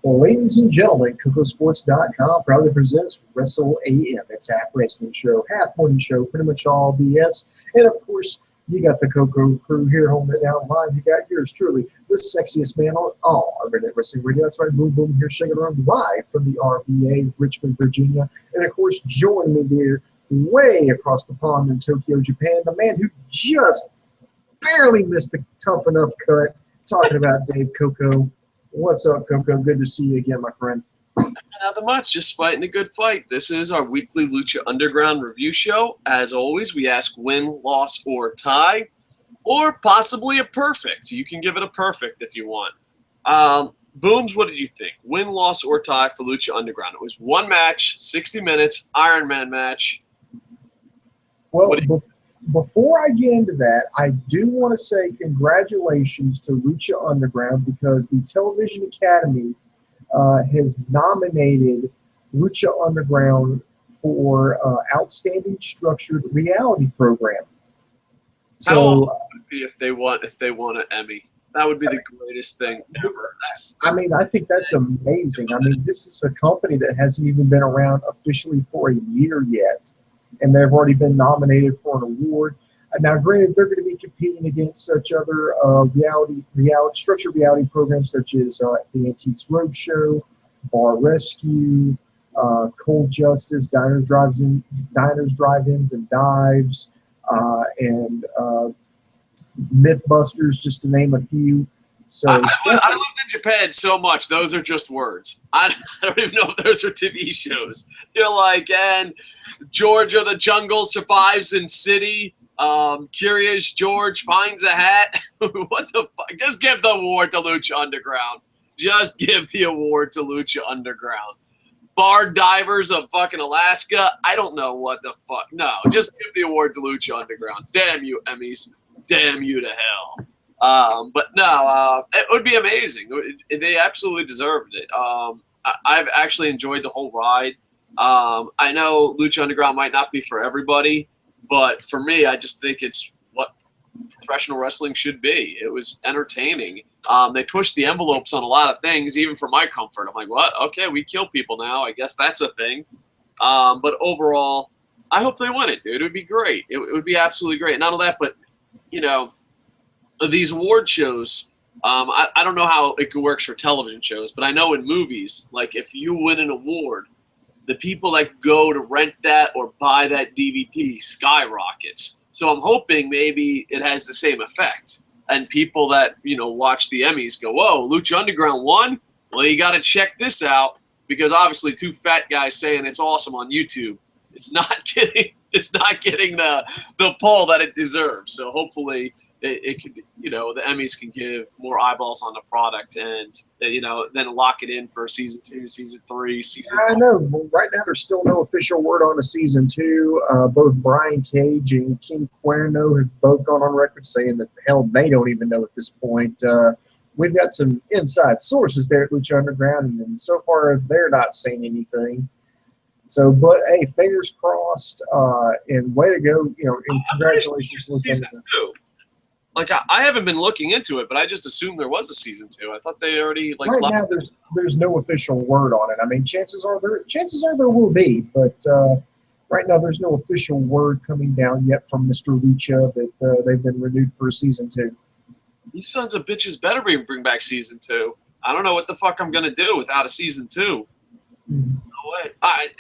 Well, ladies and gentlemen, KocoSports.com proudly presents Wrestle AM. It's half wrestling show, half morning show, pretty much all BS. And of course, you got the Coco crew here holding it down live. You got yours truly, the sexiest man on all Internet Wrestling Radio. That's right, Boom Boom here, shaking around live from the RBA, Richmond, Virginia. And of course, joining me there, way across the pond in Tokyo, Japan, the man who just barely missed the tough enough cut, talking about Dave Coco. What's up, Coco? Good to see you again, my friend. Nothing much, just fighting a good fight. This is our weekly Lucha Underground review show. As always, we ask win, loss, or tie, or possibly a perfect. You can give it a perfect if you want. Booms, what did you think? Win, loss, or tie for Lucha Underground? It was one match, 60 minutes, Iron Man match. Well, before I get into that, I do want to say congratulations to Lucha Underground because the Television Academy has nominated Lucha Underground for Outstanding Structured Reality Program. So, how awesome would it be if they won an Emmy? That would be the greatest thing ever. I think that's amazing. I mean, this is a company that hasn't even been around officially for a year yet, and they've already been nominated for an award. Now, granted, they're going to be competing against such other structured reality programs such as the Antiques Roadshow, Bar Rescue, Cold Justice, Diners, Drive-Ins, and Dives, and Mythbusters, just to name a few. So I lived in Japan so much; those are just words. I don't even know if those are TV shows. You're like, and George of the Jungle survives in city. Curious George finds a hat. What the fuck? Just give the award to Lucha Underground. Just give the award to Lucha Underground. Bar Divers of fucking Alaska. I don't know what the fuck. No, just give the award to Lucha Underground. Damn you, Emmys. Damn you to hell. But no, it would be amazing. They absolutely deserved it. I've actually enjoyed the whole ride. I know Lucha Underground might not be for everybody, but for me, I just think it's what professional wrestling should be. It was entertaining. They pushed the envelopes on a lot of things, even for my comfort. I'm like, what? Okay, we kill people now. I guess that's a thing. But overall, I hope they win it, dude. It would be great. It would be absolutely great. Not only that, but, you know, these award shows, I don't know how it works for television shows, but I know in movies, like if you win an award, the people that go to rent that or buy that DVD skyrockets. So I'm hoping maybe it has the same effect. And people that, you know, watch the Emmys go, whoa, Lucha Underground won? Well, you got to check this out because obviously two fat guys saying it's awesome on YouTube. It's not getting the pull that it deserves. So hopefully it could, you know, the Emmys can give more eyeballs on the product and, you know, then lock it in for season 2, season 3, season 4. I know. Well, right now, there's still no official word on a season 2. Both Brian Cage and King Cuerno have both gone on record saying that, hell, they don't even know at this point. We've got some inside sources there at Lucha Underground, and so far, they're not saying anything. So, but, hey, fingers crossed, and way to go, you know, and congratulations. Season 2. Like, I haven't been looking into it, but I just assumed there was a season 2. I thought they already, like... Right now, there's no official word on it. I mean, chances are there will be, but right now there's no official word coming down yet from Mr. Lucha that they've been renewed for season 2. You sons of bitches better bring back season 2. I don't know what the fuck I'm going to do without a season 2. Mm-hmm. No way.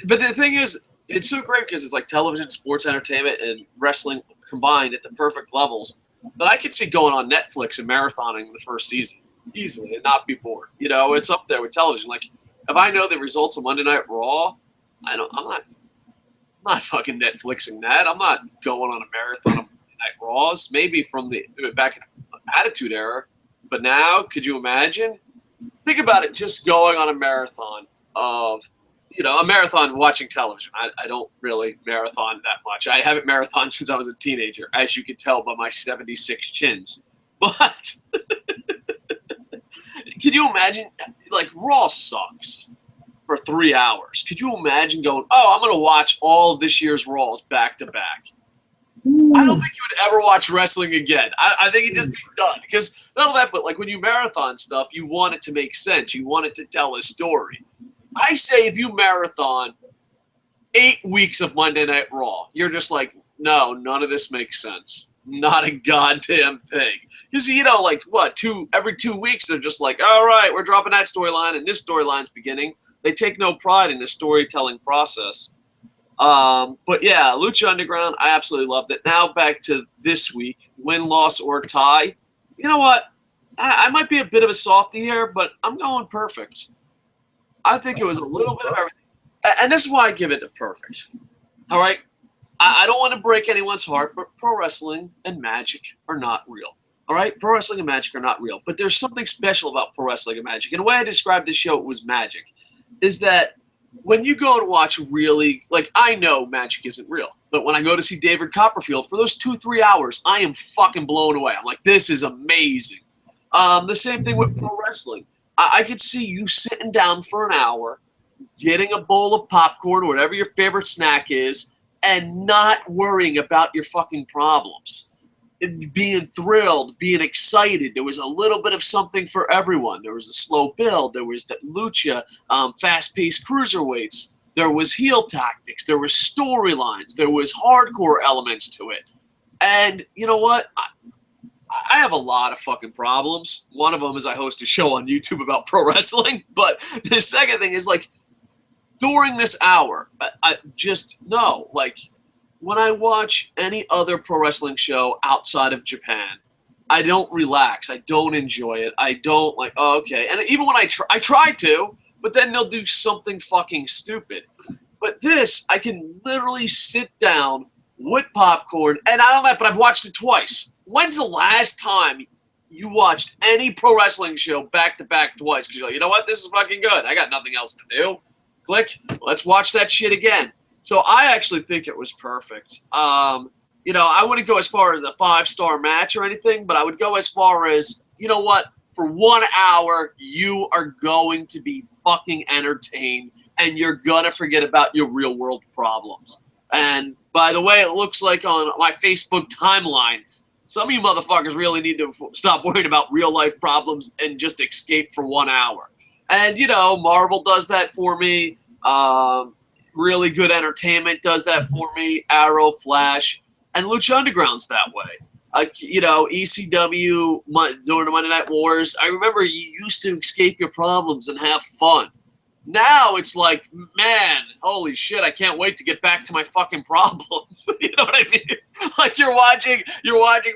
But the thing is, it's so great because it's like television, sports, entertainment, and wrestling combined at the perfect levels. But I could see going on Netflix and marathoning the first season easily and not be bored. You know, it's up there with television. Like, if I know the results of Monday Night Raw, I'm not fucking Netflixing that. I'm not going on a marathon of Monday Night Raws. Maybe from the back in the Attitude Era, but now, could you imagine? Think about it. Just going on a marathon of, you know, a marathon watching television. I don't really marathon that much. I haven't marathoned since I was a teenager, as you can tell by my 76 chins. But could you imagine, like, Raw sucks for 3 hours. Could you imagine going, oh, I'm going to watch all of this year's Raws back to back? I don't think you would ever watch wrestling again. I think it'd just be done because Not only that, but like when you marathon stuff, you want it to make sense. You want it to tell a story. I say if you marathon 8 weeks of Monday Night Raw, you're just like, no, none of this makes sense. Not a goddamn thing. Because, you know, like, what, every 2 weeks, they're just like, all right, we're dropping that storyline, and this storyline's beginning. They take no pride in the storytelling process. But, yeah, Lucha Underground, I absolutely loved it. Now back to this week, win, loss, or tie. You know what? I might be a bit of a softie here, but I'm going perfect. I think it was a little bit of everything. And this is why I give it a perfect. All right? I don't want to break anyone's heart, but pro wrestling and magic are not real. All right? Pro wrestling and magic are not real. But there's something special about pro wrestling and magic. And the way I described this show, it was magic, is that when you go to watch really, like, I know magic isn't real, but when I go to see David Copperfield, for those 2-3 hours, I am fucking blown away. I'm like, this is amazing. The same thing with pro wrestling. I could see you sitting down for an hour, getting a bowl of popcorn, whatever your favorite snack is, and not worrying about your fucking problems. Being thrilled, being excited. There was a little bit of something for everyone. There was a slow build. There was the Lucha, fast-paced cruiserweights. There was heel tactics. There were storylines. There was hardcore elements to it. And you know what? I have a lot of fucking problems. One of them is I host a show on YouTube about pro wrestling. But the second thing is, like, during this hour, I just know, like, when I watch any other pro wrestling show outside of Japan, I don't relax. I don't enjoy it. I don't like, oh, okay. And even when I try to, but then they'll do something fucking stupid. But this, I can literally sit down with popcorn, and I don't know, but I've watched it twice. When's the last time you watched any pro wrestling show back-to-back twice? Because you're like, you know what? This is fucking good. I got nothing else to do. Click. Let's watch that shit again. So I actually think it was perfect. You know, I wouldn't go as far as a 5-star match or anything, but I would go as far as, you know what? For 1 hour, you are going to be fucking entertained, and you're going to forget about your real-world problems. And by the way, it looks like on my Facebook timeline, some of you motherfuckers really need to stop worrying about real-life problems and just escape for 1 hour. And, you know, Marvel does that for me. Really good entertainment does that for me. Arrow, Flash, and Lucha Underground's that way. You know, ECW, during the Monday Night Wars, I remember you used to escape your problems and have fun. Now it's like, man, holy shit, I can't wait to get back to my fucking problems. You know what I mean? Like you're watching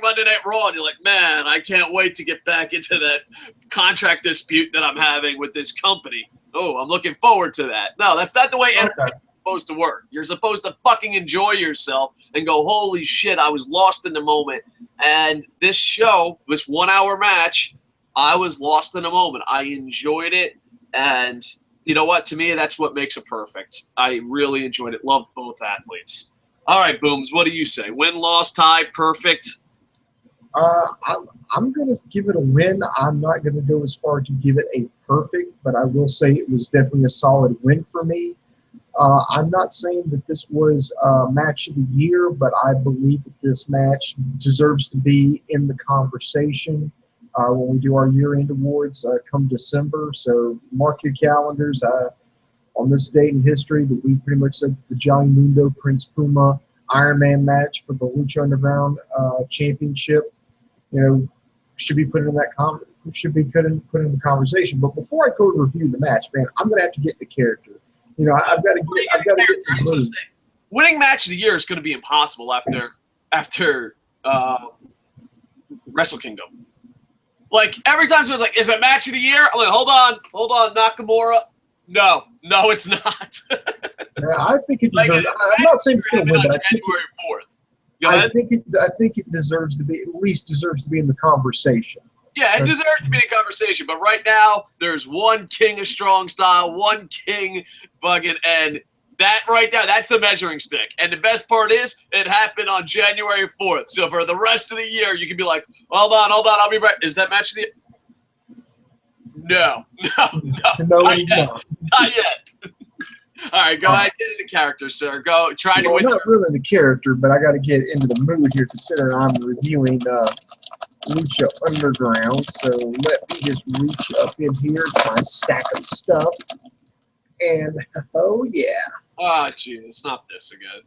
Monday Night Raw and you're like, man, I can't wait to get back into that contract dispute that I'm having with this company. Oh, I'm looking forward to that. No, that's not the way entertainment is supposed to work. You're supposed to fucking enjoy yourself and go, holy shit, I was lost in the moment. And this show, this 1 hour match, I was lost in the moment. I enjoyed it, and you know what? To me, that's what makes it perfect. I really enjoyed it. Loved both athletes. All right, Booms, what do you say? Win, loss, tie, perfect? I'm going to give it a win. I'm not going to go as far to give it a perfect, but I will say it was definitely a solid win for me. I'm not saying that this was match of the year, but I believe that this match deserves to be in the conversation when we do our year-end awards come December. So mark your calendars. On this date in history that we pretty much said the Johnny Mundo, Prince Puma, Iron Man match for the Lucha Underground Championship, you know, should be put in that put in the conversation. But before I go to review the match, man, I'm going to have to get the character. You know, I've got to get. Winning match of the year is going to be impossible after Wrestle Kingdom. Like every time someone's like, "Is it match of the year?" I'm like, "Hold on, Nakamura." No, it's not. I think it deserves. I'm not saying it's going to win, but January 4th. I think it deserves to be, at least deserves to be in the conversation. Yeah, it deserves to be in the conversation. But right now, there's one king of strong style, one king fucking, and that right there, that's the measuring stick. And the best part is, it happened on January 4th. So for the rest of the year, you can be like, hold on, I'll be right. Is that match of the year? No, not yet. Not yet. All right, go ahead, get into character, sir. Go try to win. I'm not really in the character, but I got to get into the mood here, considering I'm reviewing Lucha Underground. So let me just reach up in here to my stack of stuff. And, oh, yeah. Ah, jeez, it's not this again.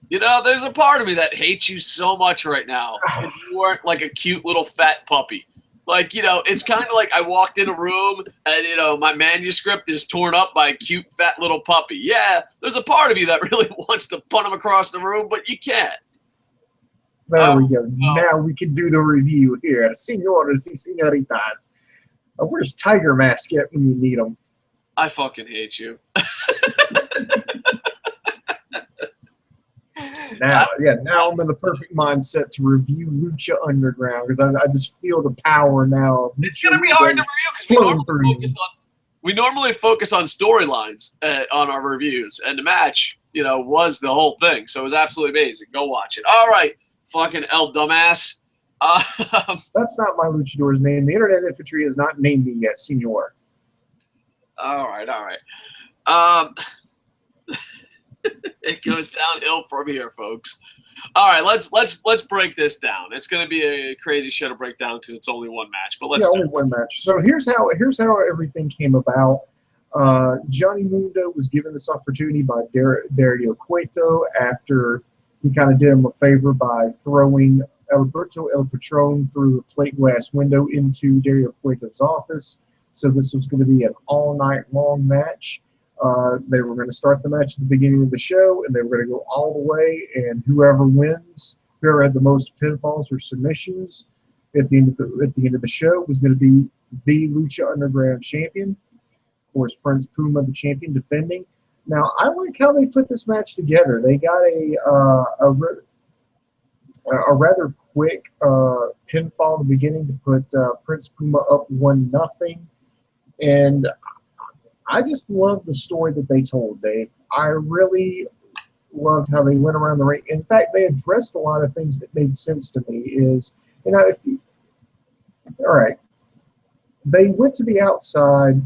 You know, there's a part of me that hates you so much right now. If you weren't like a cute little fat puppy. Like, you know, it's kind of like I walked in a room and, you know, my manuscript is torn up by a cute fat little puppy. Yeah, there's a part of you that really wants to punt him across the room, but you can't. There we go. Now we can do the review here. Senores y senoritas. Where's Tiger Mask at when you need him? I fucking hate you. Now I'm in the perfect mindset to review Lucha Underground because I just feel the power now. It's going to be hard to review because we normally focus on storylines on our reviews, and the match, you know, was the whole thing. So it was absolutely amazing. Go watch it. All right, fucking El Dumbass. That's not my luchador's name. The Internet Infantry has not named me yet, senor. All right. It goes downhill from here, folks. All right, let's break this down. It's going to be a crazy show to break down because it's only one match. But let's only one match. So here's how everything came about. Johnny Mundo was given this opportunity by Dario Cueto after he kind of did him a favor by throwing Alberto El Patron through a plate glass window into Dario Cueto's office. So this was going to be an all-night-long match. They were going to start the match at the beginning of the show, and they were going to go all the way, and whoever wins, whoever had the most pinfalls or submissions at the end of the show was going to be the Lucha Underground champion. Of course, Prince Puma, the champion, defending. Now, I like how they put this match together. They got a rather quick pinfall at the beginning to put Prince Puma up 1-0, and I just love the story that they told, Dave. I really loved how they went around the ring. In fact, they addressed a lot of things that made sense to me. All right, they went to the outside.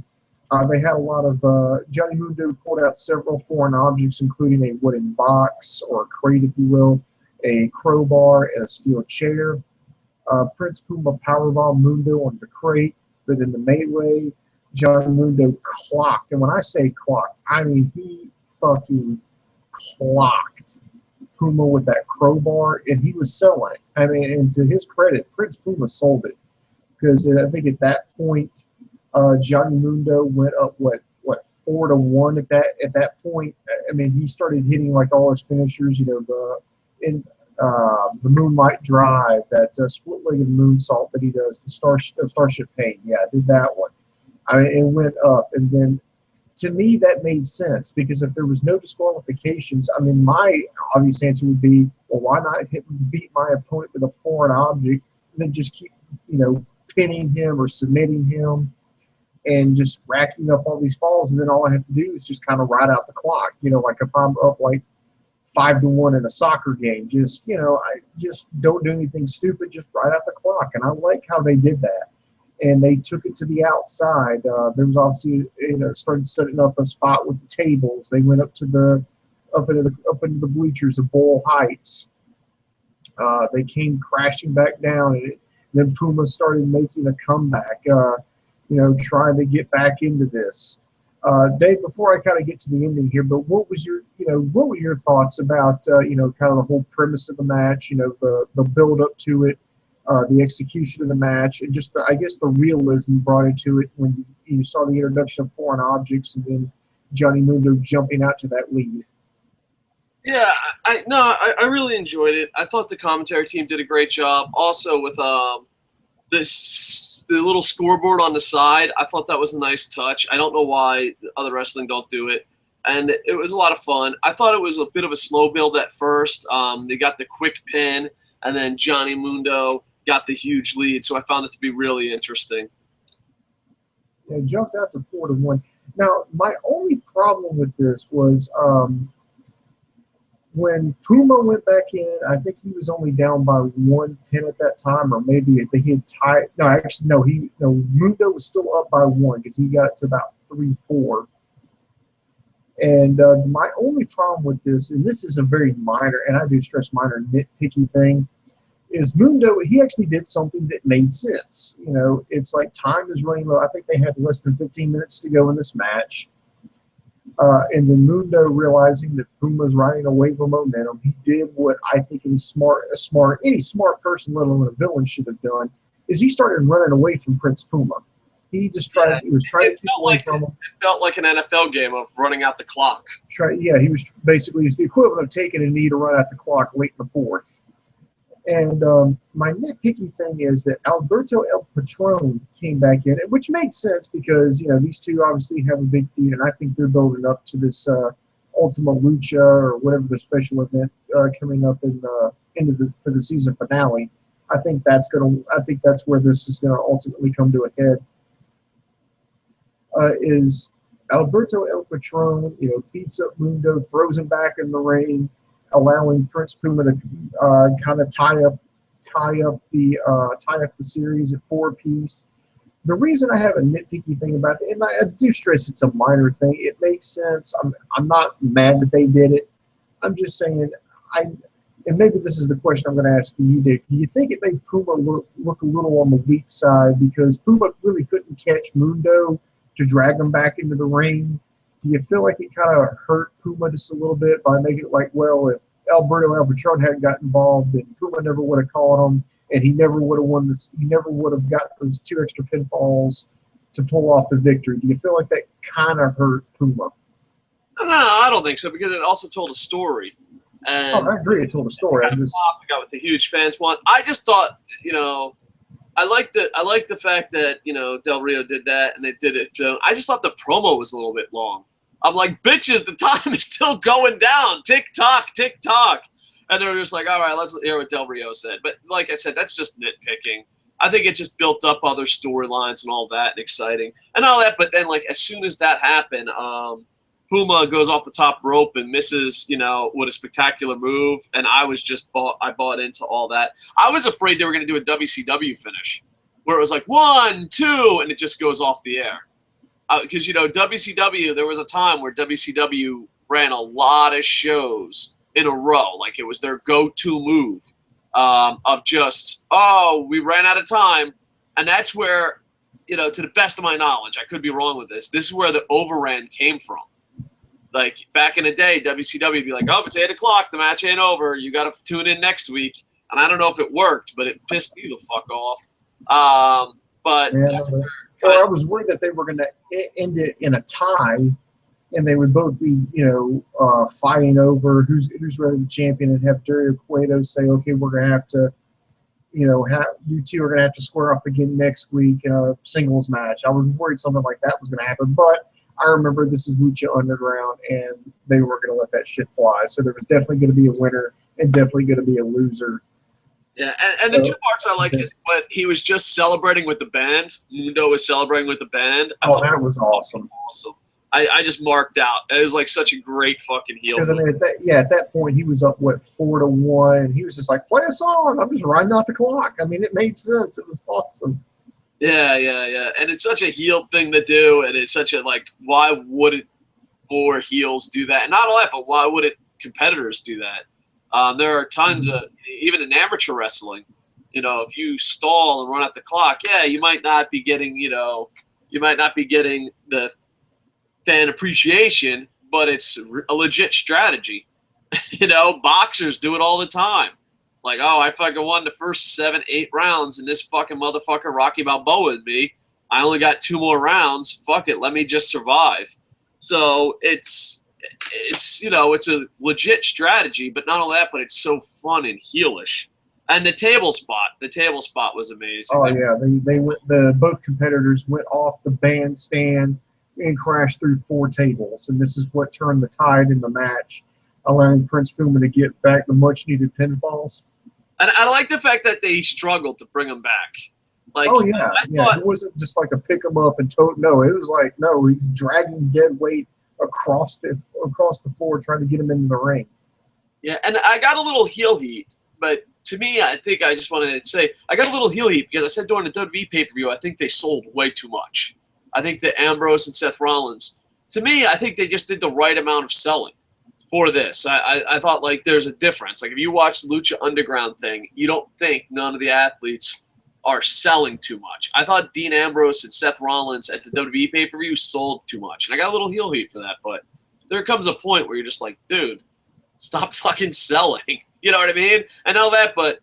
They had a lot of Johnny Mundo pulled out several foreign objects, including a wooden box or a crate, if you will, a crowbar, and a steel chair. Prince Puma powerbombed Mundo on the crate, but in the melee, Johnny Mundo clocked. And when I say clocked, I mean he fucking clocked Puma with that crowbar, and he was selling it. I mean, and to his credit, Prince Puma sold it. Because I think at that point, Johnny Mundo went up, 4-1 at that point. I mean, he started hitting like all his finishers, you know, the Moonlight Drive, that split-legged moonsault that he does, the Starship Pain. Yeah, I did that one. I mean, it went up, and then to me that made sense because if there was no disqualifications, I mean, my obvious answer would be, well, why not beat my opponent with a foreign object and then just keep, you know, pinning him or submitting him and just racking up all these falls, and then all I have to do is just kind of ride out the clock. You know, like if I'm up like 5-1 in a soccer game, just, you know, I just don't do anything stupid, just ride out the clock. And I like how they did that. And they took it to the outside. There was obviously, you know, started setting up a spot with the tables. They went up into the bleachers of Boyle Heights. They came crashing back down, and then Puma started making a comeback. You know, trying to get back into this. Dave, before I kind of get to the ending here, but what were your thoughts about you know, kind of the whole premise of the match? You know, the build up to it. The execution of the match, and just I guess the realism brought into it when you saw the introduction of foreign objects and then Johnny Mundo jumping out to that lead. Yeah, I really enjoyed it. I thought the commentary team did a great job. Also with the little scoreboard on the side, I thought that was a nice touch. I don't know why other wrestling don't do it. And it was a lot of fun. I thought it was a bit of a slow build at first. They got the quick pin, and then Johnny Mundo got the huge lead, so I found it to be really interesting. Yeah, jumped out to 4-1. Now, my only problem with this was when Puma went back in, I think he was only down by 1 pin at that time, or maybe he had tied. No, actually, no. Mundo was still up by 1 because he got to about 3-4. And my only problem with this, and this is a very minor, and I do stress minor nitpicky thing, is Mundo, he actually did something that made sense. You know, it's like time is running low. I think they had less than 15 minutes to go in this match. And then Mundo, realizing that Puma's riding a wave of momentum, he did what I think any smart person, let alone a villain, should have done, is he started running away from Prince Puma. He just tried. He was trying to keep away from him. It felt like an NFL game of running out the clock. He was basically the equivalent of taking a knee to run out the clock late in the fourth. And my nitpicky thing is that Alberto El Patron came back in, which makes sense because, you know, these two obviously have a big feud, and I think they're building up to this Ultima Lucha or whatever the special event coming up for the season finale. I think that's where this is gonna ultimately come to a head. Is Alberto El Patron, you know, beats up Mundo, throws him back in the ring, allowing Prince Puma to kind of tie up the series at 4-piece. The reason I have a nitpicky thing about it, and I do stress it's a minor thing, it makes sense. I'm not mad that they did it. I'm just saying, and maybe this is the question I'm going to ask you, Dick. Do you think it made Puma look a little on the weak side because Puma really couldn't catch Mundo to drag him back into the ring? Do you feel like it kind of hurt Puma just a little bit by making it like, well, if Alberto El Patron hadn't got involved, then Puma never would have caught him, and he never would have won this. He never would have got those 2 extra pinfalls to pull off the victory. Do you feel like that kind of hurt Puma? No, I don't think so because it also told a story. And I agree. It told a story. I got what the huge fans want. I just thought, you know, I like the fact that, you know, Del Rio did that and they did it. I just thought the promo was a little bit long. I'm like, bitches, the time is still going down. Tick tock, tick tock. And they're just like, all right, let's hear what Del Rio said. But like I said, that's just nitpicking. I think it just built up other storylines and all that and exciting and all that. But then, like, as soon as that happened, Puma goes off the top rope and misses, you know, with a spectacular move. And I bought into all that. I was afraid they were going to do a WCW finish where it was like 1, 2, and it just goes off the air. Because, you know, WCW, there was a time where WCW ran a lot of shows in a row. Like, it was their go-to move of just, we ran out of time. And that's where, you know, to the best of my knowledge, I could be wrong with this is where the overran came from. Like, back in the day, WCW would be like, it's 8 o'clock, the match ain't over, you got to tune in next week. And I don't know if it worked, but it pissed me the fuck off. But yeah, I was worried that they were going to end it in a tie, and they would both be, you know, fighting over who's really the champion, and have Dario Cueto say, okay, we're going to have to, you know, you two are going to have to square off again next week in a singles match. I was worried something like that was going to happen, but I remember this is Lucha Underground, and they were going to let that shit fly. So there was definitely going to be a winner and definitely going to be a loser. Yeah, and the two parts I like is when he was just celebrating with the band. Mundo was celebrating with the band. That was awesome. Awesome. I just marked out. It was like such a great fucking heel. Because, I mean, at that point, he was up, 4-1, and he was just like, play a song. I'm just riding out the clock. I mean, it made sense. It was awesome. Yeah. And it's such a heel thing to do, and it's such a, like, why wouldn't more heels do that? And not all that, but why wouldn't competitors do that? There are tons of, even in amateur wrestling, you know, if you stall and run out the clock, you might not be getting, the fan appreciation, but it's a legit strategy. You know, boxers do it all the time. Like, I fucking won the first 7, 8 rounds, and this fucking motherfucker Rocky Balboa and me, I only got 2 more rounds. Fuck it, let me just survive. So it's you know, it's a legit strategy, but not only that, but it's so fun and heelish. And the table spot was amazing. Oh yeah, they went. Both competitors went off the bandstand and crashed through 4 tables, and this is what turned the tide in the match, allowing Prince Puma to get back the much needed pinfalls. And I like the fact that they struggled to bring him back. Like, it wasn't just like a pick him up and tote. No, it was like, no, he's dragging dead weight across the floor trying to get him into the ring. Yeah, and I got a little heel heat, but to me, I think I just wanted to say I got a little heel heat because I said during the WWE pay-per-view, I think they sold way too much. I think that Ambrose and Seth Rollins, to me, I think they just did the right amount of selling for this. I thought, like, there's a difference. Like, if you watch the Lucha Underground thing, you don't think none of the athletes are selling too much. I thought Dean Ambrose and Seth Rollins at the WWE pay-per-view sold too much. And I got a little heel heat for that, but there comes a point where you're just like, dude, stop fucking selling. You know what I mean? I know that, but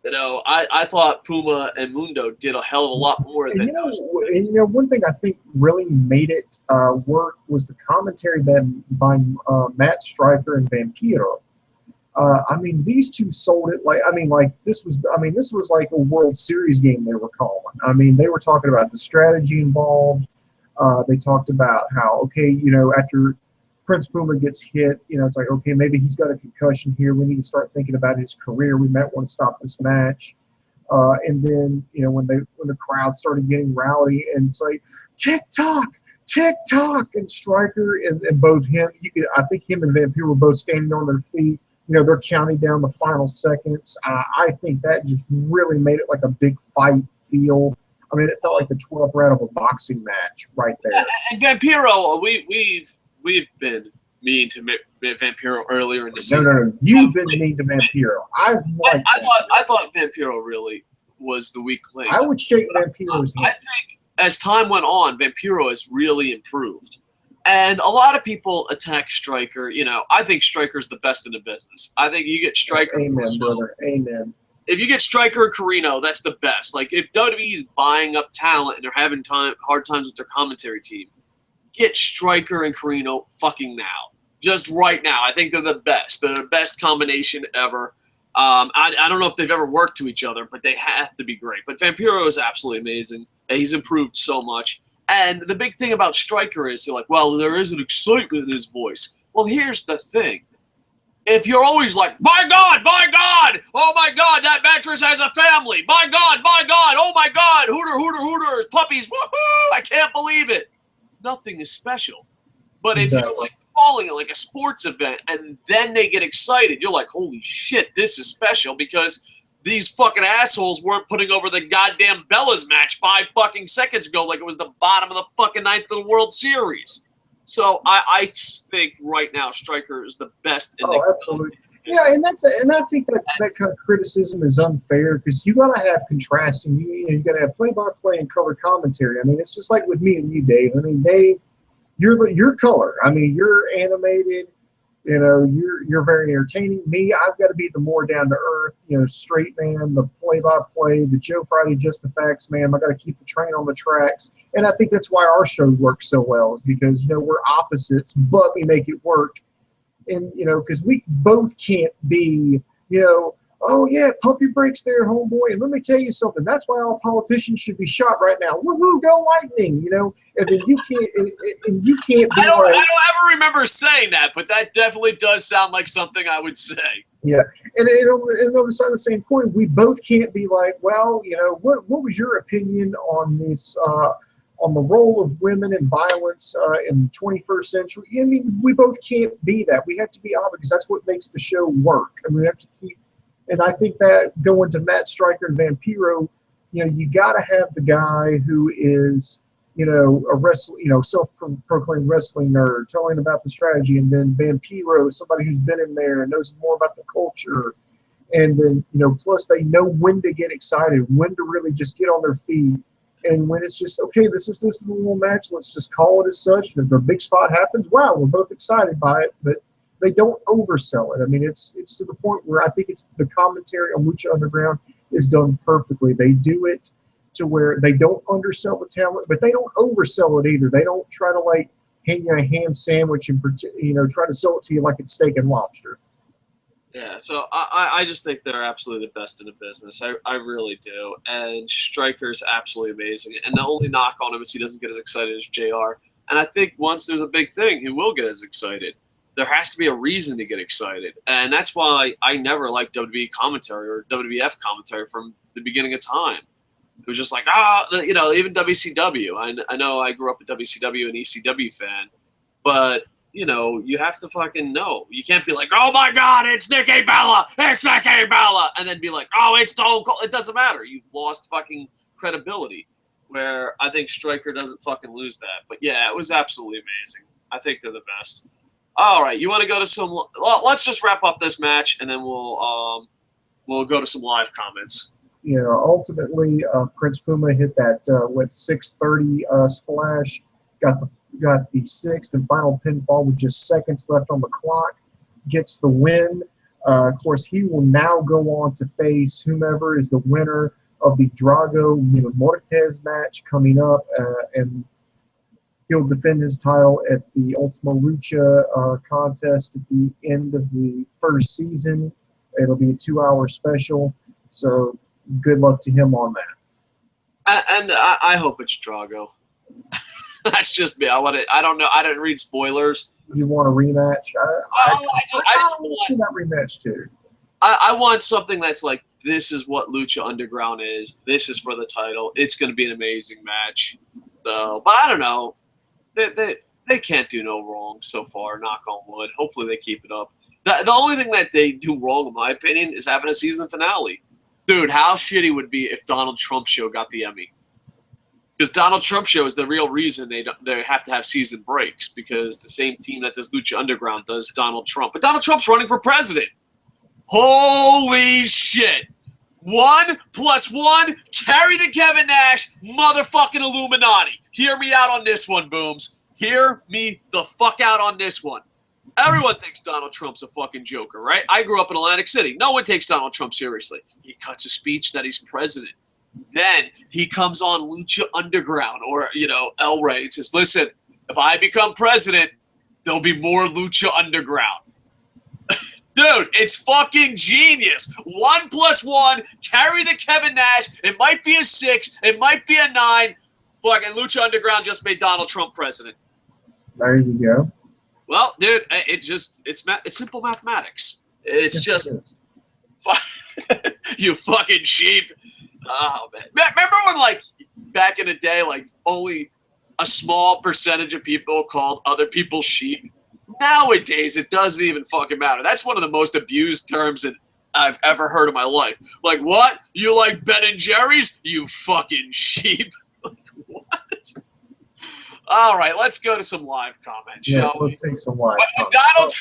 I thought Puma and Mundo did a hell of a lot more than those. One thing I think really made it work was the commentary by Matt Stryker and Vampiro. These two sold it this was like a World Series game they were calling. They were talking about the strategy involved. They talked about how, after Prince Puma gets hit, it's like, okay, maybe he's got a concussion here. We need to start thinking about his career. We might want to stop this match. And then, when the crowd started getting rowdy and it's like, tick-tock, and Stryker and both I think him and Vampiro were both standing on their feet. They're counting down the final seconds. I think that just really made it like a big fight feel. It felt like the 12th round of a boxing match right there. And Vampiro, we've been mean to Vampiro earlier in the season. No. You've been mean to Vampiro. I thought Vampiro really was the weak link. I would shake Vampiro's hand. I think as time went on, Vampiro has really improved. And a lot of people attack Stryker. I think Stryker's the best in the business. I think you get Stryker. Amen, brother. Amen. If you get Stryker or Carino, that's the best. Like, if WWE's buying up talent and they're having hard times with their commentary team, get Stryker and Carino fucking now. Just right now. I think they're the best. They're the best combination ever. I don't know if they've ever worked to each other, but they have to be great. But Vampiro is absolutely amazing. He's improved so much. And the big thing about Stryker is you're like, well, there is an excitement in his voice. Well, here's the thing. If you're always like, by God, oh my God, that mattress has a family. By God, oh my God, hooters, puppies, woohoo, I can't believe it. Nothing is special. But if you're like calling it like a sports event and then they get excited, you're like, holy shit, this is special because these fucking assholes weren't putting over the goddamn Bellas match 5 fucking seconds ago like it was the bottom of the fucking ninth of the World Series. So I think right now Stryker is the best in the absolutely. Yeah, and I think that kind of criticism is unfair because you got to have contrasting. You got to have play-by-play and color commentary. It's just like with me and you, Dave. Dave, your color. You're animated. You're very entertaining. Me, I've got to be the more down to earth, straight man, the play-by-play, the Joe Friday just the facts man. I got to keep the train on the tracks, and I think that's why our show works so well. Is because we're opposites, but we make it work. And because we both can't be, oh yeah, pump your brakes there, homeboy. And let me tell you something. That's why all politicians should be shot right now. Woohoo, go Lightning! And then you can't, and you can't be. I don't ever remember saying that, but that definitely does sound like something I would say. Yeah, and on the other side of the same coin, we both can't be like, well, what was your opinion on this? On the role of women in violence in the 21st century. We both can't be that. We have to be honest because that's what makes the show work. We have to keep. And I think that going to Matt Stryker and Vampiro, you got to have the guy who is, a self-proclaimed wrestling nerd, telling about the strategy, and then Vampiro, somebody who's been in there and knows more about the culture, and then plus they know when to get excited, when to really just get on their feet. And when it's just, okay, this is just a normal match, let's just call it as such. And if a big spot happens, wow, we're both excited by it. But they don't oversell it. It's to the point where I think it's the commentary on Lucha Underground is done perfectly. They do it to where they don't undersell the talent, but they don't oversell it either. They don't try to like hand you a ham sandwich and try to sell it to you like it's steak and lobster. Yeah, so I just think they're absolutely the best in the business. I really do. And Stryker's absolutely amazing. And the only knock on him is he doesn't get as excited as JR. And I think once there's a big thing, he will get as excited. There has to be a reason to get excited. And that's why I never liked WWE commentary or WWF commentary from the beginning of time. It was just like, even WCW. I know I grew up a WCW and ECW fan. But you have to fucking know. You can't be like, oh my God, it's Nikki Bella, and then be like, oh, it's Stone Cold. It doesn't matter. You've lost fucking credibility. Where I think Stryker doesn't fucking lose that. But yeah, it was absolutely amazing. I think they're the best. All right, you want to go to some? Well, let's just wrap up this match, and then we'll go to some live comments. You know, ultimately, Prince Puma hit that 6:30 splash, got the sixth and final pinfall with just seconds left on the clock, gets the win. Of course, he will now go on to face whomever is the winner of the Drago Mortes match coming up, and he'll defend his title at the Ultima Lucha contest at the end of the first season. It'll be a 2-hour special, so good luck to him on that. And I hope it's Drago. That's just me. I don't know. I didn't read spoilers. You want a rematch? I just want that rematch too. I want something that's like, this is what Lucha Underground is. This is for the title. It's going to be an amazing match. So, but I don't know. They can't do no wrong so far. Knock on wood. Hopefully they keep it up. The only thing that they do wrong, in my opinion, is having a season finale. Dude, how shitty would it be if Donald Trump Show got the Emmy? Because Donald Trump Show is the real reason they have to have season breaks, because the same team that does Lucha Underground does Donald Trump. But Donald Trump's running for president. Holy shit. 1 + 1, carry the Kevin Nash, motherfucking Illuminati. Hear me out on this one, Booms. Hear me the fuck out on this one. Everyone thinks Donald Trump's a fucking joker, right? I grew up in Atlantic City. No one takes Donald Trump seriously. He cuts a speech that he's president. Then he comes on Lucha Underground or, El Rey and says, listen, if I become president, there'll be more Lucha Underground. Dude, it's fucking genius. 1 + 1, carry the Kevin Nash. It might be a 6. It might be a 9. Fucking Lucha Underground just made Donald Trump president. There you go. Well, dude, it's simple mathematics. It's just you fucking sheep. Oh man, remember when like back in the day, like only a small percentage of people called other people sheep? Nowadays, it doesn't even fucking matter. That's one of the most abused terms that I've ever heard in my life. Like, what? You like Ben and Jerry's? You fucking sheep. Like, what? All right, let's go to some live comments. Yes, let's take some live comments.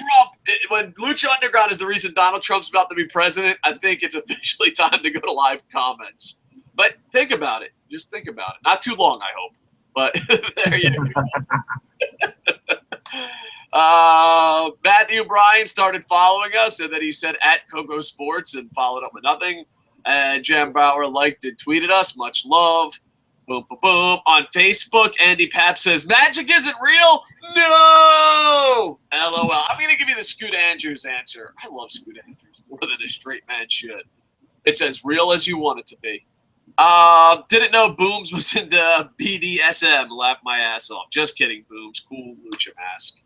When Lucha Underground is the reason Donald Trump's about to be president, I think it's officially time to go to live comments. But think about it. Just think about it. Not too long, I hope. But there you go. Matthew Bryan started following us, and then he said @KocoSports and followed up with nothing. And Jan Bauer liked and tweeted us. Much love. Boom, boom, boom. On Facebook, Andy Papp says, magic isn't real? No! LOL. I'm going to give you the Scoot Andrews answer. I love Scoot Andrews more than a straight man should. It's as real as you want it to be. Didn't know Booms was into BDSM. Laugh my ass off. Just kidding, Booms. Cool Lucha mask.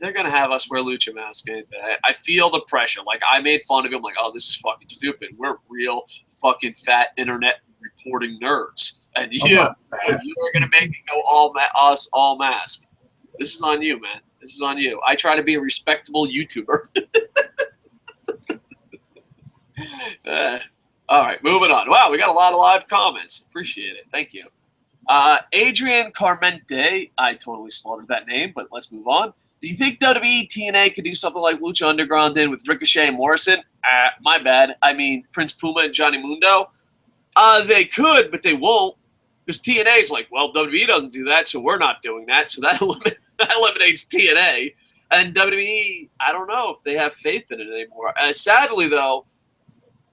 They're going to have us wear Lucha mask, ain't they? I feel the pressure. Like, I made fun of him. Like, oh, this is fucking stupid. We're real fucking fat internet reporting nerds, and you are going to make me go all mask. This is on you, man. This is on you. I try to be a respectable YouTuber. All right, moving on. Wow, we got a lot of live comments. Appreciate it. Thank you. Adrian Carmente. I totally slaughtered that name, but let's move on. Do you think WWE TNA could do something like Lucha Underground did with Ricochet and Morrison? My bad. I mean, Prince Puma and Johnny Mundo. They could, but they won't, because TNA is like, well, WWE doesn't do that, so we're not doing that, so that eliminates TNA. And WWE, I don't know if they have faith in it anymore. Sadly, though,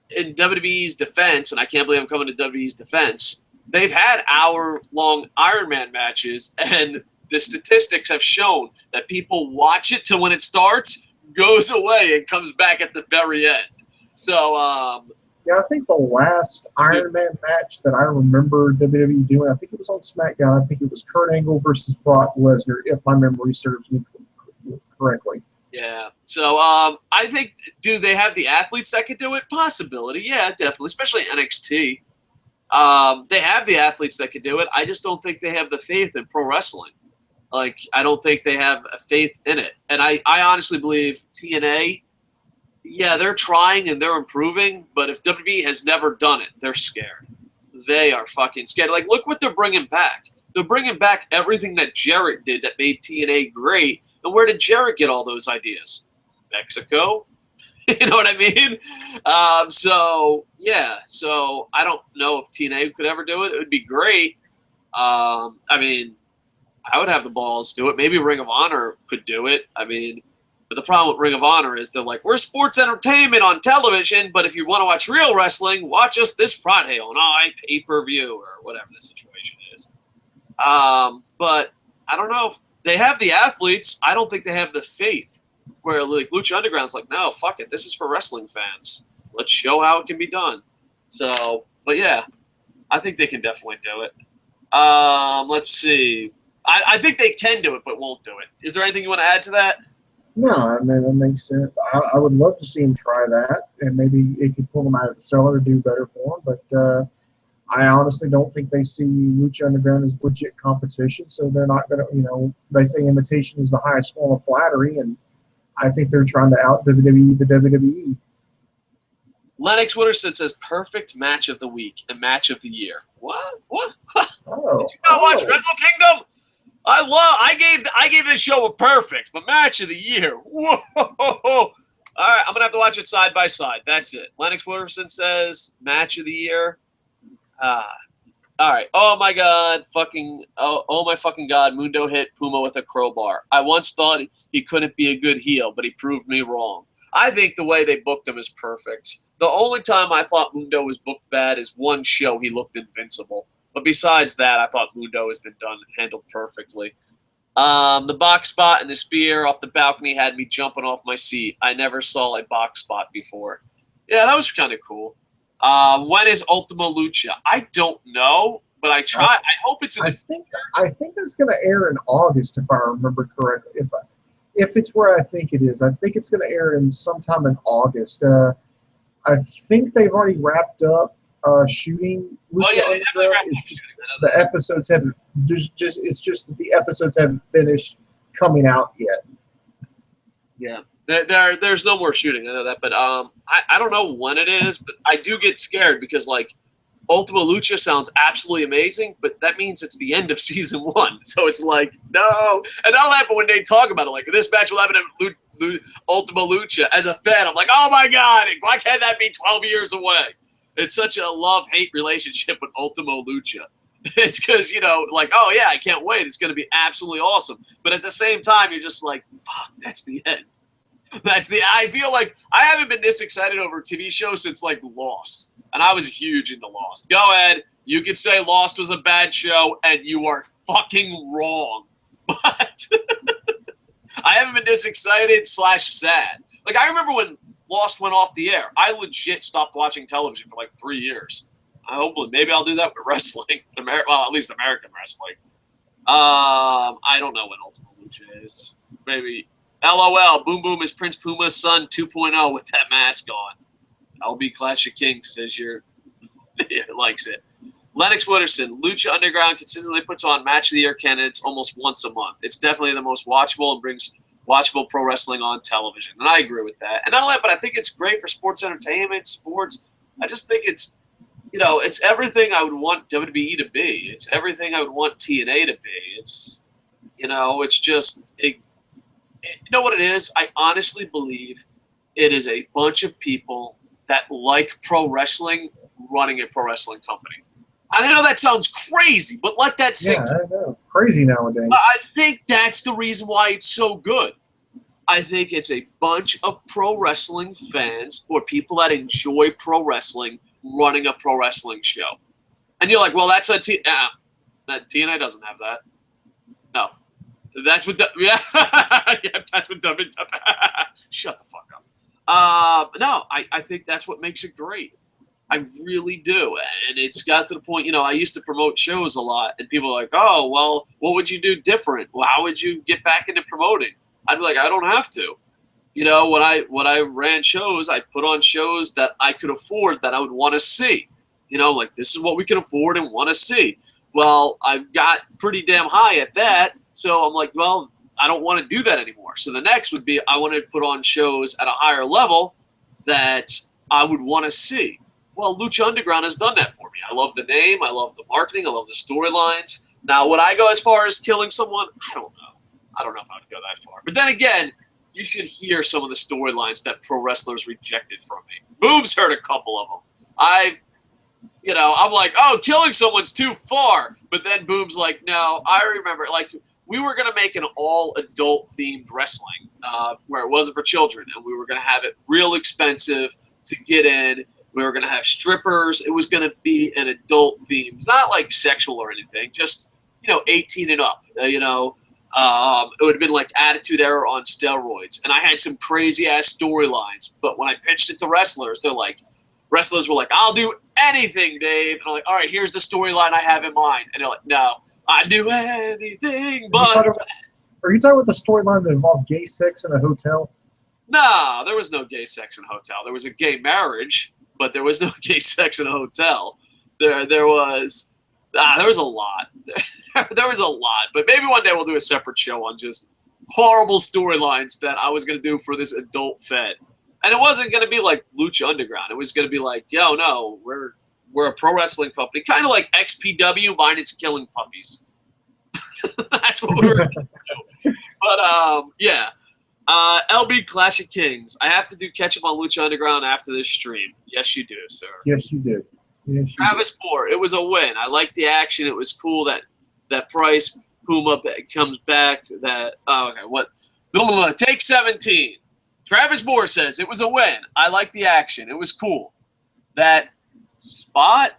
in WWE's defense, and I can't believe I'm coming to WWE's defense, they've had hour-long Iron Man matches, and the statistics have shown that people watch it till when it starts, goes away, and comes back at the very end. So, yeah, I think the last Iron Man match that I remember WWE doing, I think it was on SmackDown. I think it was Kurt Angle versus Brock Lesnar, if my memory serves me correctly. Yeah. So I think, do they have the athletes that could do it? Possibility. Yeah, definitely, especially NXT. They have the athletes that could do it. I just don't think they have the faith in pro wrestling. Like, I don't think they have a faith in it. And I honestly believe TNA, yeah, they're trying and they're improving, but if WWE has never done it, they're scared. They are fucking scared. Like, look what they're bringing back. They're bringing back everything that Jarrett did that made TNA great. And where did Jarrett get all those ideas? Mexico? You know what I mean? So I don't know if TNA could ever do it. It would be great. I mean, I would have the balls to do it. Maybe Ring of Honor could do it. I mean, but the problem with Ring of Honor is they're like, we're sports entertainment on television, but if you want to watch real wrestling, watch us this Friday on pay-per-view or whatever the situation is. But I don't know if they have the athletes. I don't think they have the faith. Where like Lucha Underground's like, no, fuck it. This is for wrestling fans. Let's show how it can be done. So, but yeah, I think they can definitely do it. Let's see. I think they can do it, but won't do it. Is there anything you want to add to that? No, I mean, that makes sense. I would love to see him try that, and maybe it could pull him out of the cellar and do better for him. But I honestly don't think they see Lucha Underground as legit competition, so they're not going to, they say imitation is the highest form of flattery, and I think they're trying to out WWE the WWE. Lennox Wooderson says perfect match of the week and match of the year. What? Oh, did you not watch Wrestle Kingdom? I gave this show a perfect, but match of the year. Whoa! All right, I'm gonna have to watch it side by side. That's it. Lennox Wooderson says match of the year. All right. Oh my God! Oh my fucking God! Mundo hit Puma with a crowbar. I once thought he couldn't be a good heel, but he proved me wrong. I think the way they booked him is perfect. The only time I thought Mundo was booked bad is one show he looked invincible. But besides that, I thought Mundo has been handled perfectly. The box spot and the spear off the balcony had me jumping off my seat. I never saw a box spot before. Yeah, that was kind of cool. When is Ultima Lucha? I don't know, but I hope it's in the future. I think that's going to air in August, if I remember correctly. If it's where I think it is, I think it's going to air in sometime in August. I think they've already wrapped up shooting Lucha Underground. The episodes haven't. It's just that the episodes haven't finished coming out yet. Yeah, there's no more shooting. I know that, but I don't know when it is, but I do get scared because like Ultima Lucha sounds absolutely amazing, but that means it's the end of season 1. So it's like no, and that'll happen when they talk about it. Like this match will happen at Ultima Lucha. As a fan, I'm like, oh my God, why can't that be 12 years away? It's such a love-hate relationship with Ultima Lucha. It's because, like, oh, yeah, I can't wait. It's going to be absolutely awesome. But at the same time, you're just like, fuck, that's the end. I feel like I haven't been this excited over a TV show since, like, Lost. And I was huge into Lost. Go ahead. You could say Lost was a bad show, and you are fucking wrong. But I haven't been this excited / sad. Like, I remember when Lost went off the air. I legit stopped watching television for like 3 years. Hopefully, maybe I'll do that with wrestling. Well, at least American wrestling. I don't know when Ultima Lucha is. Maybe. LOL. Boom Boom is Prince Puma's son 2.0 with that mask on. LB Clash of Kings says likes it. Lennox Wooderson. Lucha Underground consistently puts on match of the year candidates almost once a month. It's definitely the most watchable and brings watchable pro wrestling on television. And I agree with that. And not only that, but I think it's great for sports entertainment, sports. I just think it's, it's everything I would want WWE to be. It's everything I would want TNA to be. It's, it's just, you know what it is? I honestly believe it is a bunch of people that like pro wrestling running a pro wrestling company. I know that sounds crazy, but let that sink. Yeah, I know. Crazy nowadays. I think that's the reason why it's so good. I think it's a bunch of pro wrestling fans or people that enjoy pro wrestling running a pro wrestling show. And you're like, well, that's a TNA doesn't have that. No. That's what yeah, that's what shut the fuck up. No, I think that's what makes it great. I really do. And it's got to the point, I used to promote shows a lot, and people are like, oh, well, what would you do different? Well, how would you get back into promoting? I'd be like, I don't have to. When I ran shows, I put on shows that I could afford that I would want to see. Like this is what we can afford and want to see. Well, I've got pretty damn high at that, so I'm like, well, I don't want to do that anymore. So the next would be I want to put on shows at a higher level that I would want to see. Well, Lucha Underground has done that for me. I love the name. I love the marketing. I love the storylines. Now, would I go as far as killing someone? I don't know. I don't know if I would go that far. But then again, you should hear some of the storylines that pro wrestlers rejected from me. Boom's heard a couple of them. I'm like, oh, killing someone's too far. But then Boom's like, no, I remember, like, we were going to make an all-adult themed wrestling where it wasn't for children, and we were going to have it real expensive to get in. We were going to have strippers. It was going to be an adult theme. It's not like sexual or anything, just, 18 and up. It would have been like Attitude Era on steroids. And I had some crazy-ass storylines. But when I pitched it to wrestlers, wrestlers were like, I'll do anything, Dave. And I'm like, all right, here's the storyline I have in mind. And they're like, no, I'd do anything but Are you talking about the storyline that involved gay sex in a hotel? No, there was no gay sex in a hotel. There was a gay marriage, but there was no gay sex in a hotel. There was a lot. There was a lot. But maybe one day we'll do a separate show on just horrible storylines that I was going to do for this adult fed. And it wasn't going to be like Lucha Underground. It was going to be like, yo, no, we're a pro wrestling company. Kind of like XPW minus killing puppies. That's what we were going to do. But, yeah. LB Clash of Kings. I have to do catch up on Lucha Underground after this stream. Yes, you do, sir. Yes, you do. Yes, Travis Moore. It was a win. I liked the action. It was cool that Price Puma comes back. What? Take 17. Travis Moore says it was a win. I liked the action. It was cool. That spot,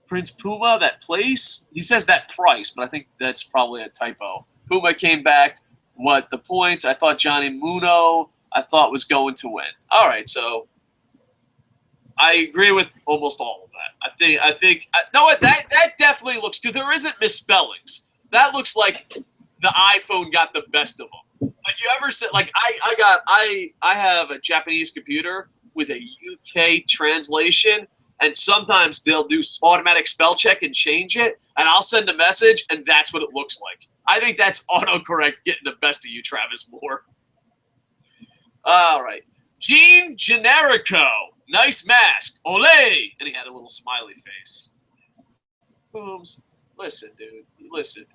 Prince Puma, that place. He says that Price, but I think that's probably a typo. Puma came back. What the points? I thought Johnny Mundo, was going to win. All right, so I agree with almost all of that. I think that definitely looks, because there isn't misspellings. That looks like the iPhone got the best of them. Like, you ever said, like, I have a Japanese computer with a UK translation, and sometimes they'll do automatic spell check and change it, and I'll send a message, and that's what it looks like. I think that's autocorrect getting the best of you, Travis Moore. All right. Gene Generico. Nice mask. Ole! And he had a little smiley face. Booms. Listen, dude. Listen.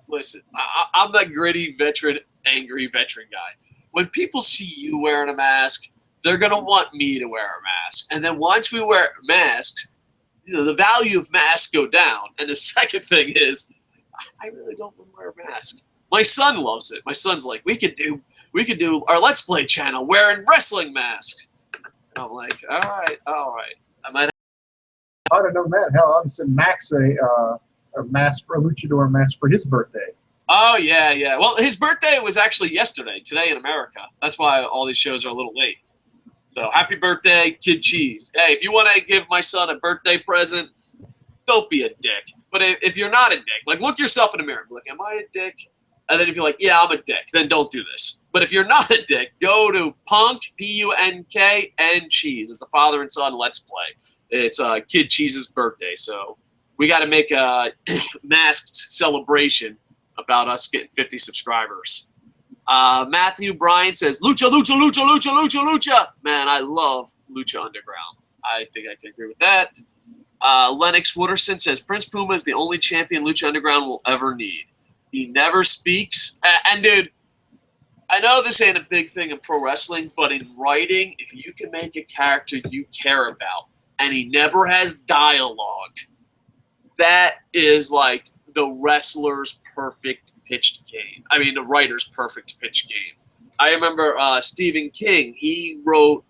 I'm that gritty veteran, angry veteran guy. When people see you wearing a mask, they're going to want me to wear a mask. And then once we wear masks, the value of masks go down. And the second thing is, I really don't want to wear a mask. My son loves it. My son's like, we could do our Let's Play channel wearing wrestling masks. And I'm like, all right. I don't know that. Hell, I sent Max a mask for a luchador mask for his birthday. Oh yeah. Well, his birthday was actually yesterday. Today in America. That's why all these shows are a little late. So happy birthday, Kid Cheese. Hey, if you want to give my son a birthday present, don't be a dick. But if you're not a dick, like, look yourself in the mirror and be like, am I a dick? And then if you're like, yeah, I'm a dick, then don't do this. But if you're not a dick, go to Punk, P-U-N-K, and Cheese. It's a father and son Let's Play. It's Kid Cheese's birthday. So we got to make a masked celebration about us getting 50 subscribers. Matthew Bryan says, Lucha. Man, I love Lucha Underground. I think I can agree with that. Lennox Wooderson says, Prince Puma is the only champion Lucha Underground will ever need. He never speaks. And, dude, I know this ain't a big thing in pro wrestling, but in writing, if you can make a character you care about and he never has dialogue, that is like the wrestler's perfect pitched game. I mean, the writer's perfect pitched game. I remember Stephen King, he wrote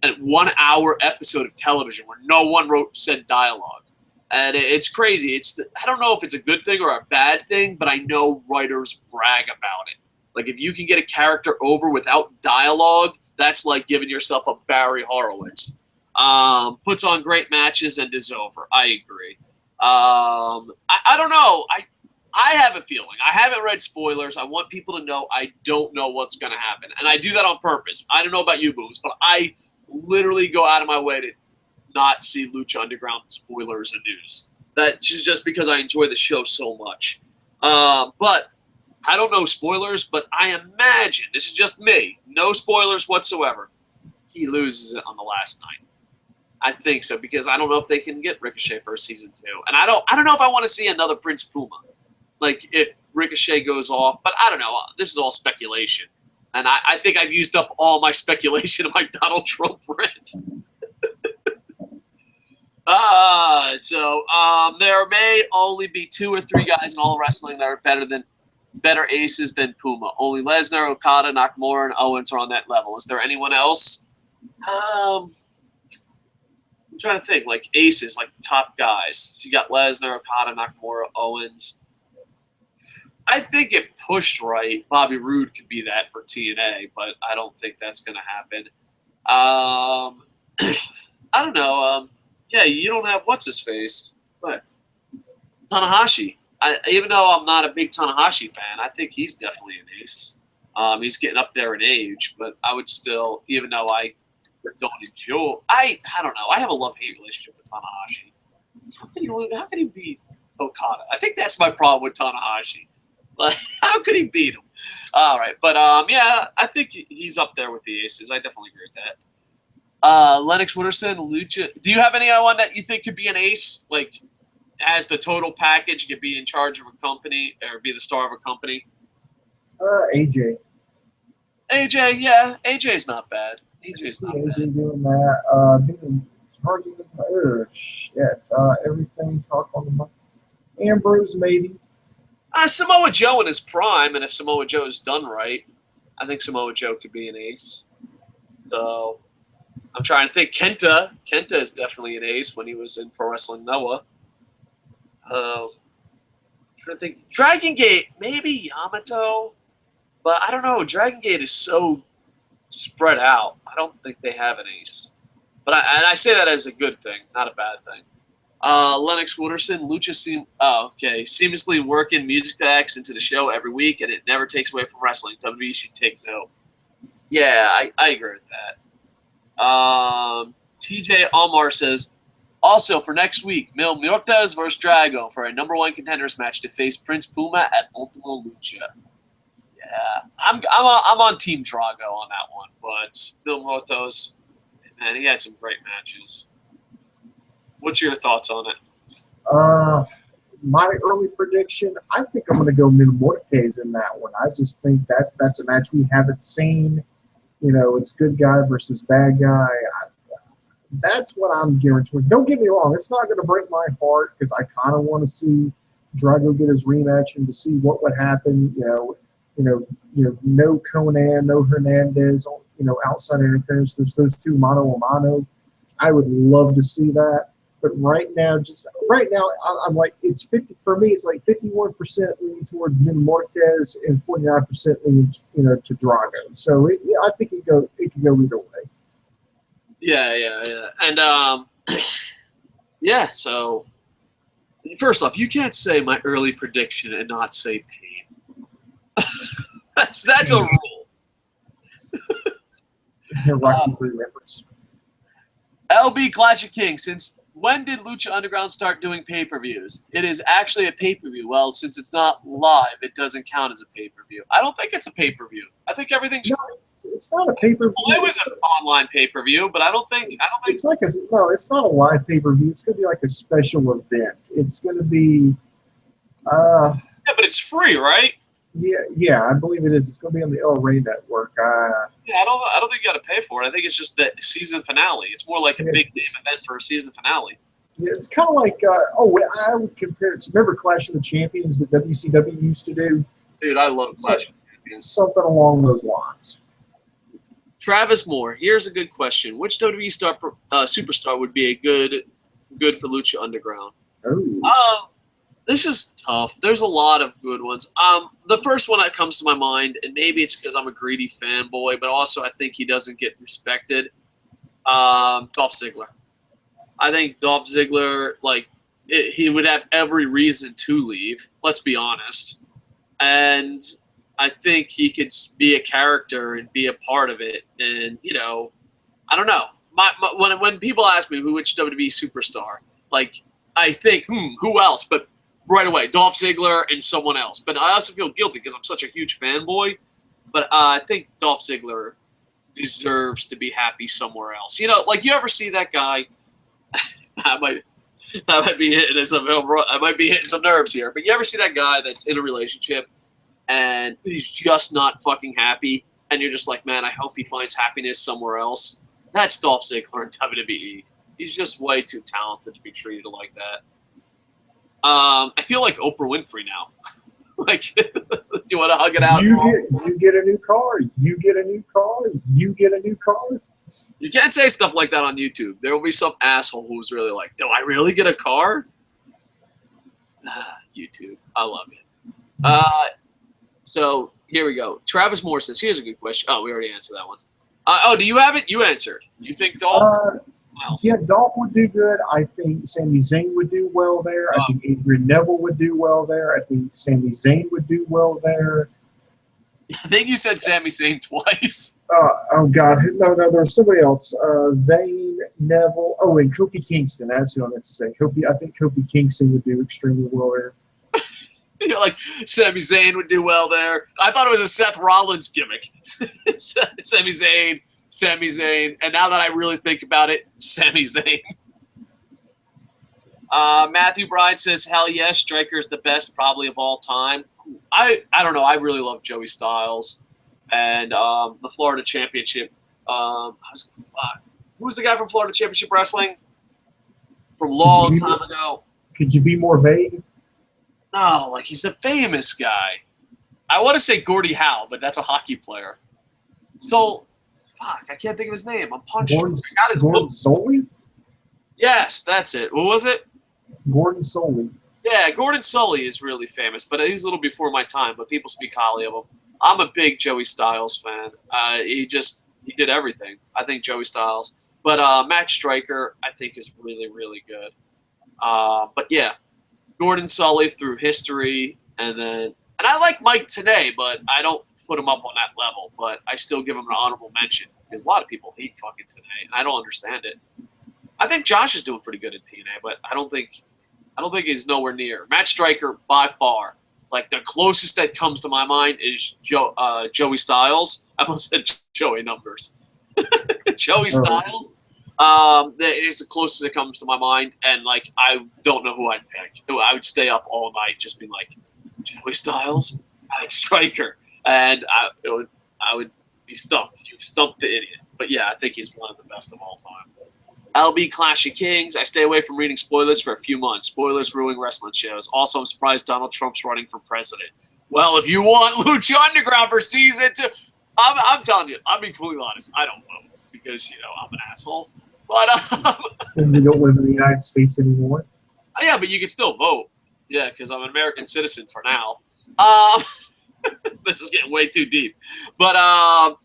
a 1 hour episode of television where no one said dialogue. And it's crazy. I don't know if it's a good thing or a bad thing, but I know writers brag about it. Like, if you can get a character over without dialogue, that's like giving yourself a Barry Horowitz. Puts on great matches and is over. I agree. I don't know. I have a feeling. I haven't read spoilers. I want people to know I don't know what's going to happen. And I do that on purpose. I don't know about you, Booms, but I literally go out of my way to not see Lucha Underground spoilers and news. That's just because I enjoy the show so much. But I don't know spoilers, but I imagine, this is just me, no spoilers whatsoever, he loses it on the last night. I think so, because I don't know if they can get Ricochet for season 2. And I don't know if I want to see another Prince Puma. like if Ricochet goes off. But I don't know. This is all speculation. And I think I've used up all my speculation of my Donald Trump rant. There may only be 2 or 3 guys in all wrestling that are better aces than Puma. Only Lesnar, Okada, Nakamura, and Owens are on that level. Is there anyone else? I'm trying to think, like aces, like top guys. So you got Lesnar, Okada, Nakamura, Owens. I think if pushed right, Bobby Roode could be that for TNA, but I don't think that's going to happen. I don't know. Yeah, you don't have what's-his-face. But Tanahashi. Even though I'm not a big Tanahashi fan, I think he's definitely an ace. He's getting up there in age, but I would still, even though I don't enjoy, I don't know. I have a love-hate relationship with Tanahashi. How can he beat Okada? I think that's my problem with Tanahashi. Like, how could he beat him? All right, but yeah, I think he's up there with the aces. I definitely agree with that. Lennox Wooderson, Lucha. Do you have anyone that you think could be an ace? Like, as the total package, could be in charge of a company or be the star of a company? AJ. AJ, yeah, AJ's not bad. AJ's not AJ bad. doing that. Being charged with shit. Everything. Talk on the mic. Ambrose maybe. Samoa Joe in his prime, and if Samoa Joe is done right, I think Samoa Joe could be an ace. So I'm trying to think. Kenta is definitely an ace when he was in Pro Wrestling Noah. Trying to think. Dragon Gate, maybe Yamato, but I don't know. Dragon Gate is so spread out. I don't think they have an ace. But I say that as a good thing, not a bad thing. Lennox Wooderson, Lucha seamlessly working music acts into the show every week, and it never takes away from wrestling. WWE should take note. Yeah, I agree with that. TJ Almar says, also for next week, Mil Muertes versus Drago for a #1 contenders match to face Prince Puma at Ultimo Lucha. Yeah, I'm on Team Drago on that one, but Mil Muertes, man, he had some great matches. What's your thoughts on it? My early prediction, I think I'm going to go Mil Muertes in that one. I just think that's a match we haven't seen. You know, it's good guy versus bad guy. That's what I'm gearing towards. Don't get me wrong; it's not going to break my heart because I kind of want to see Drago get his rematch and to see what would happen. No Conan, no Hernandez. Outside interference. There's those 2 mano a mano. I would love to see that. But right now, I'm like, it's 50 for me. It's like 51% leaning towards Mil Muertes and 49% leaning, to Drago. So I think it can go either way. Yeah, and yeah. So first off, you can't say my early prediction and not say pain. that's a rule. Rocky 3 reference. LB Clash of Kings, since when did Lucha Underground start doing pay-per-views? It is actually a pay-per-view. Well, since it's not live, it doesn't count as a pay-per-view. I don't think it's a pay-per-view. I think everything's free. It's not a pay-per-view. Well, it was an online pay-per-view, but I don't think it's like it's not a live pay-per-view. It's going to be like a special event. It's going to be yeah, but it's free, right? Yeah, I believe it is. It's going to be on the El Rey network. Yeah, I don't think you got to pay for it. I think it's just the season finale. It's more like a big name event for a season finale. Yeah, it's kind of like I would compare it to, remember Clash of the Champions that WCW used to do? Dude, I love Clash of the Champions. Something along those lines. Travis Moore, here's a good question: which WWE superstar would be a good for Lucha Underground? Oh. This is tough. There's a lot of good ones. The first one that comes to my mind, and maybe it's because I'm a greedy fanboy, but also I think he doesn't get respected. Dolph Ziggler. I think Dolph Ziggler, he would have every reason to leave. Let's be honest. And I think he could be a character and be a part of it. And I don't know. When people ask me which WWE superstar, I think who else? But right away, Dolph Ziggler and someone else. But I also feel guilty because I'm such a huge fanboy. But I think Dolph Ziggler deserves to be happy somewhere else. You ever see that guy? I might be hitting some nerves here. But you ever see that guy that's in a relationship and he's just not fucking happy, and you're just like, man, I hope he finds happiness somewhere else? That's Dolph Ziggler in WWE. He's just way too talented to be treated like that. I feel like Oprah Winfrey now. Like, do you want to hug it out? You get a new car. You get a new car. You get a new car. You can't say stuff like that on YouTube. There will be some asshole who's really like, do I really get a car? YouTube. I love it. So here we go. Travis Moore says, here's a good question. Oh, we already answered that one. Do you have it? You answered. You think Dolph? Yeah, Dolph would do good. I think Sami Zayn would do well there. I think Adrian Neville would do well there. I think Sami Zayn would do well there. I think you said Sami Zayn twice. Oh, God. No, there's somebody else. Zayn, Neville. Oh, and Kofi Kingston. That's who I meant to say. I think Kofi Kingston would do extremely well there. You're like, Sami Zayn would do well there. I thought it was a Seth Rollins gimmick. Sami Zayn. And now that I really think about it, Sami Zayn. Matthew Bryan says, hell yes, Striker is the best probably of all time. I don't know. I really love Joey Styles. And the Florida Championship. Who was the guy from Florida Championship Wrestling? From long time ago. Could you be more vague? No, like he's the famous guy. I want to say Gordie Howe, but that's a hockey player. So, I can't think of his name. I'm punching. Gordon Soley? Yes, that's it. What was it? Gordon Soley. Yeah, Gordon Soley is really famous, but he's a little before my time, but people speak highly of him. I'm a big Joey Styles fan. He did everything. I think Joey Styles. But Matt Striker, I think, is really, really good. But yeah, Gordon Sully through history, and I like Mike today, but I don't put him up on that level. But I still give him an honorable mention because a lot of people hate fucking TNA, and I don't understand it. I think Josh is doing pretty good in TNA, but I don't think he's nowhere near Matt Striker by far. Like the closest that comes to my mind is Joey Styles. I almost said Joey Numbers. Joey Styles. That is the closest that comes to my mind, and like I don't know who I'd pick. I would stay up all night just being like Joey Styles, Matt Striker, and I would be stumped. You've stumped the idiot. But yeah, I think he's one of the best of all time. LB Clash of Kings. I stay away from reading spoilers for a few months. Spoilers ruin wrestling shows. Also, I'm surprised Donald Trump's running for president. Well, if you want Lucha Underground for season 2, I'm telling you, I'll be completely honest. I don't vote because, I'm an asshole. But and you don't live in the United States anymore? Yeah, but you can still vote. Yeah, because I'm an American citizen for now. This is getting way too deep. But,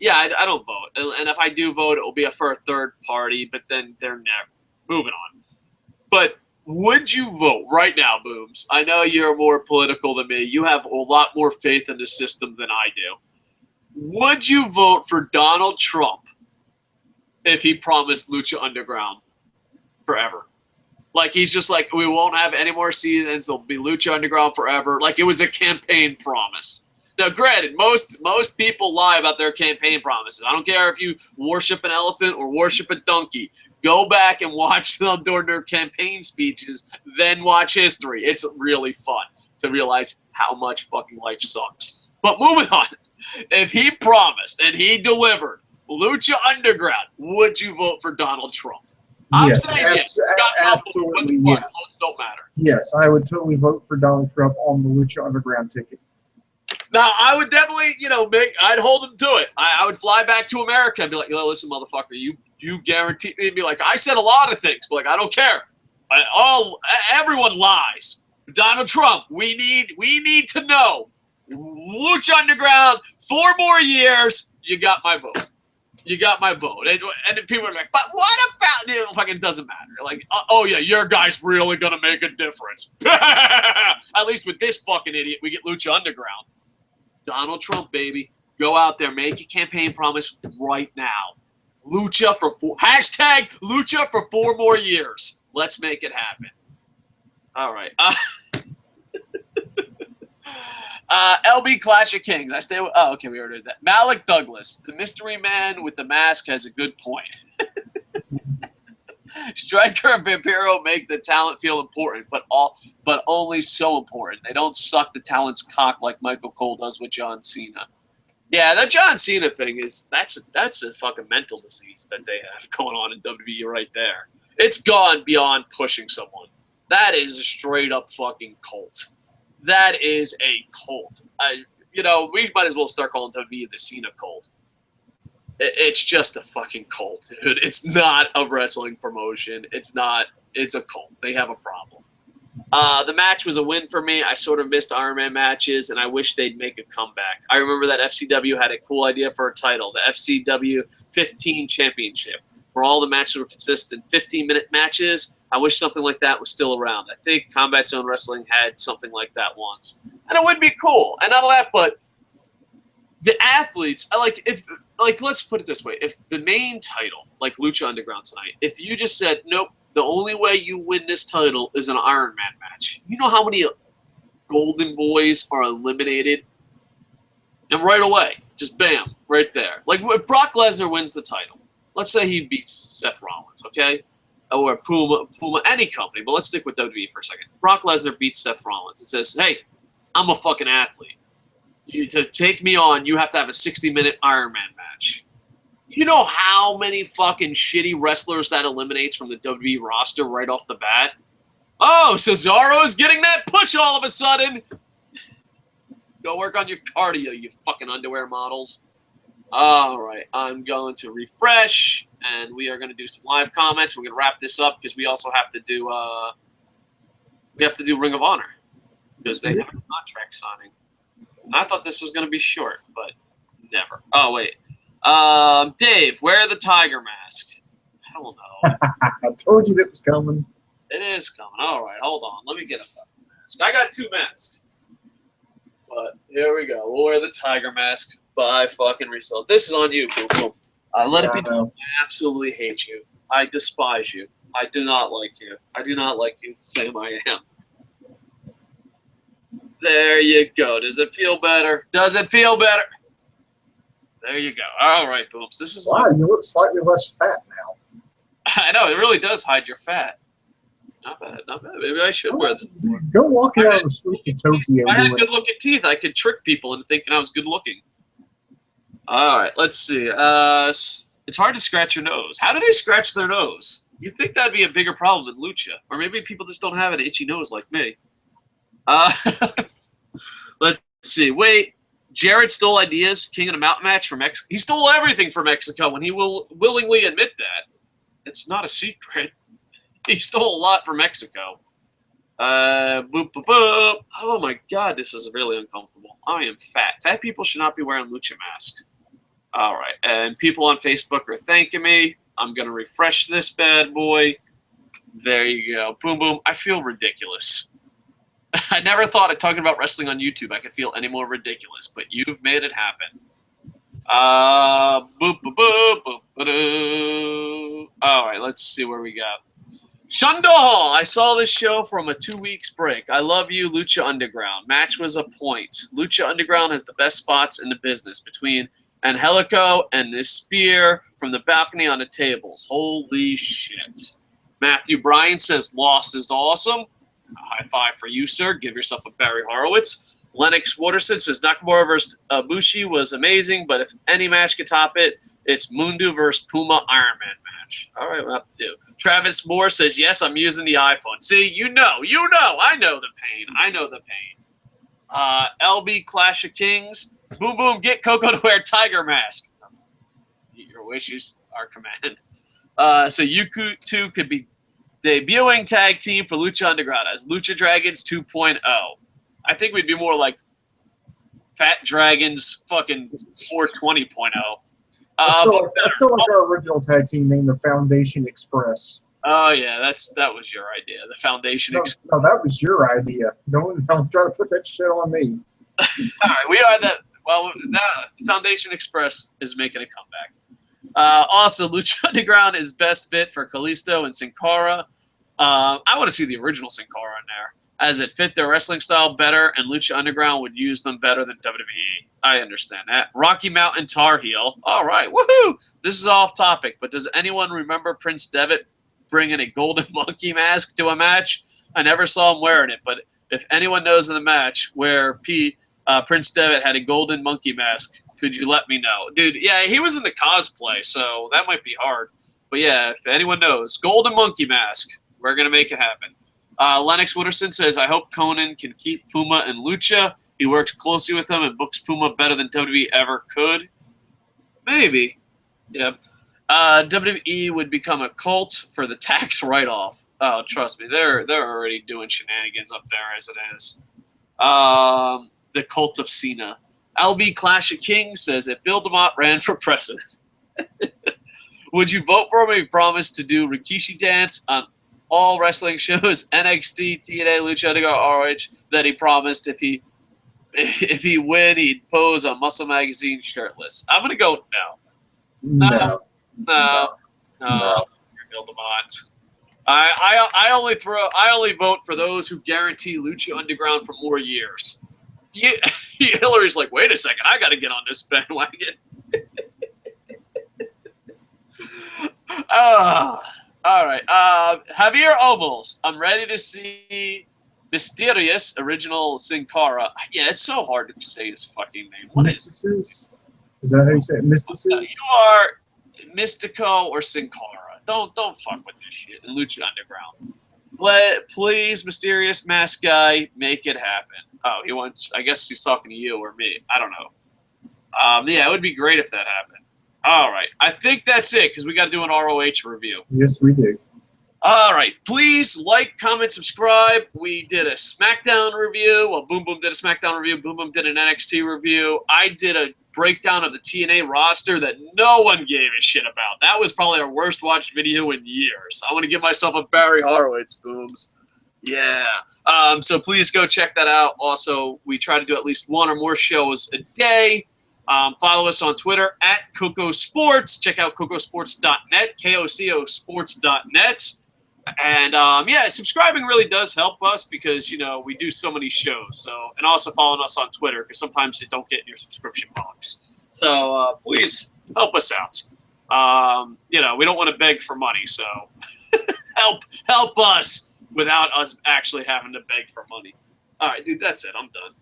yeah, I don't vote. And if I do vote, it will be for a third party, but then they're never moving on. But would you vote right now, Booms? I know you're more political than me. You have a lot more faith in the system than I do. Would you vote for Donald Trump if he promised Lucha Underground forever? Like, he's just like, we won't have any more seasons. There'll be Lucha Underground forever. Like, it was a campaign promise. Now, granted, most people lie about their campaign promises. I don't care if you worship an elephant or worship a donkey. Go back and watch them during their campaign speeches, then watch history. It's really fun to realize how much fucking life sucks. But moving on, if he promised and he delivered Lucha Underground, would you vote for Donald Trump? I'm saying yes. Absolutely yes. Votes don't matter. Yes, I would totally vote for Donald Trump on the Lucha Underground ticket. Now, I would definitely, I'd hold him to it. I would fly back to America and be like, listen, motherfucker, you guarantee me. Be like, I said a lot of things, but like, I don't care. Everyone lies. Donald Trump, we need to know. Lucha Underground, 4 more years. You got my vote. You got my vote. And people are like, but what about it? Fucking doesn't matter. Like, oh yeah, your guy's really gonna make a difference. At least with this fucking idiot, we get Lucha Underground. Donald Trump, baby. Go out there, make a campaign promise right now. Lucha for hashtag Lucha for 4 more years. Let's make it happen. All right. LB Clash of Kings. I stay with. Oh, okay, we already did that. Malik Douglas, the mystery man with the mask, has a good point. Striker and Vampiro make the talent feel important, but only so important. They don't suck the talent's cock like Michael Cole does with John Cena. Yeah, that John Cena thing that's a fucking mental disease that they have going on in WWE right there. It's gone beyond pushing someone. That is a straight up fucking cult. That is a cult. We might as well start calling WWE the Cena cult. It's just a fucking cult, dude. It's not a wrestling promotion. It's not. It's a cult. They have a problem. The match was a win for me. I sort of missed Iron Man matches, and I wish they'd make a comeback. I remember that FCW had a cool idea for a title, the FCW 15 Championship, where all the matches were consistent 15-minute matches. I wish something like that was still around. I think Combat Zone Wrestling had something like that once, and it would be cool. And not all that, but the athletes, let's put it this way: if the main title, like Lucha Underground tonight, if you just said nope. The only way you win this title is an Iron Man match. You know how many Golden Boys are eliminated? And right away, just bam, right there. Like if Brock Lesnar wins the title, let's say he beats Seth Rollins, okay? Or Puma, any company, but let's stick with WWE for a second. Brock Lesnar beats Seth Rollins. It says, hey, I'm a fucking athlete. To take me on, you have to have a 60-minute Iron Man match. You know how many fucking shitty wrestlers that eliminates from the WWE roster right off the bat? Oh, Cesaro's getting that push all of a sudden. Go work on your cardio, you fucking underwear models. All right, I'm going to refresh, and we are going to do some live comments. We're going to wrap this up because we also have to do Ring of Honor because they have a contract signing. I thought this was going to be short, but never. Oh wait. Dave, wear the tiger mask. I don't know. I told you that was coming. It is coming. All right, hold on. Let me get a fucking mask. I got 2 masks. But here we go. We'll wear the tiger mask by fucking result. This is on you, people. Let it be known. I absolutely hate you. I despise you. I do not like you. I do not like you, Sam I am. There you go. Does it feel better? Does it feel better? There you go. All right, Booms. This is wow, you look slightly less fat now. I know. It really does hide your fat. Not bad. Not bad. Maybe I should wear this. Go walking out on the streets of Tokyo. If I had good-looking teeth, I could trick people into thinking I was good-looking. All right. Let's see. It's hard to scratch your nose. How do they scratch their nose? You'd think that'd be a bigger problem in Lucha. Or maybe people just don't have an itchy nose like me. Let's see. Wait. Jarrett stole ideas, King of the Mountain match from Mexico. He stole everything from Mexico, and he will willingly admit that. It's not a secret. He stole a lot from Mexico. Boop, boop, boop. Oh, my God, this is really uncomfortable. I am fat. Fat people should not be wearing Lucha masks. All right, and people on Facebook are thanking me. I'm going to refresh this bad boy. There you go. Boom, boom. I feel ridiculous. I never thought of talking about wrestling on YouTube I could feel any more ridiculous, but you've made it happen. Boop, boop, boop, boop, boop. All right, let's see where we got. Shundal! I saw this show from a 2 weeks break. I love you, Lucha Underground. Match was a point. Lucha Underground has the best spots in the business between Angelico and the spear from the balcony on the tables. Holy shit. Matthew Bryan says, Lost is awesome. High five for you, sir. Give yourself a Barry Horowitz. Lennox Waterson says Nakamura versus Bushi was amazing, but if any match could top it, it's Mundo versus Puma Iron Man match. All right, we'll have to do. Travis Moore says, yes, I'm using the iPhone. See, you know. I know the pain. LB Clash of Kings. Boom, boom, get Coco to wear tiger mask. Your wishes are command. So you two could be debuting tag team for Lucha Underground as Lucha Dragons 2.0. I think we'd be more like Fat Dragons fucking 420.0. I still like our original tag team name, the Foundation Express. Oh, yeah, that was your idea, the Foundation Express. No, that was your idea. Don't try to put that shit on me. All right, we are that. Well, that Foundation Express is making a comeback. Also, Lucha Underground is best fit for Kalisto and Sin Cara. I want to see the original Sin Cara in there, as it fit their wrestling style better, and Lucha Underground would use them better than WWE. I understand that. Rocky Mountain Tar Heel. All right, woohoo! This is off topic, but does anyone remember Prince Devitt bringing a golden monkey mask to a match. I never saw him wearing it, but if anyone knows in the match where Prince Devitt had a golden monkey mask, could you let me know? Dude, yeah, he was in the cosplay, so that might be hard. But yeah, if anyone knows, golden monkey mask, we're going to make it happen. Lennox Wooderson says, I hope Conan can keep Puma and Lucha. He works closely with them and books Puma better than WWE ever could. Maybe. Yeah. WWE would become a cult for the tax write-off. Oh, trust me, they're already doing shenanigans up there as it is. The cult of Cena. LB Clash of Kings says, if Bill DeMott ran for president, would you vote for him if he promised to do Rikishi dance on all wrestling shows, NXT, TNA, Lucha Underground, ROH, that he promised if he win, he'd pose on Muscle Magazine shirtless? I'm going to go no. No. Bill DeMott. I only vote for those who guarantee Lucha Underground for more years. Hillary's like, wait a second, I got to get on this bandwagon. All right. Javier Omos. I'm ready to see Mysterious original Sin Cara. Yeah, it's so hard to say his fucking name. What Mysticis? Is that how you say it? Mysticis? You are Mystico or Sin Cara. Don't fuck with this shit in Lucha Underground. Please, Mysterious Mask Guy, make it happen. Oh, he wants. I guess he's talking to you or me. I don't know. Yeah, it would be great if that happened. All right. I think that's it because we got to do an ROH review. Yes, we do. All right. Please like, comment, subscribe. We did a SmackDown review. Well, Boom Boom did a SmackDown review. Boom Boom did an NXT review. I did a breakdown of the TNA roster that no one gave a shit about. That was probably our worst watched video in years. I want to give myself a Barry Horowitz, Booms. Yeah. So please go check that out. Also, we try to do at least one or more shows a day. Follow us on Twitter at KocoSports. Check out KocoSports.net, KocoSports.net. And, yeah, subscribing really does help us because, you know, we do so many shows. So, and also following us on Twitter because sometimes you don't get in your subscription box. So, please help us out. You know, we don't want to beg for money. So help us without us actually having to beg for money. All right, dude, that's it. I'm done.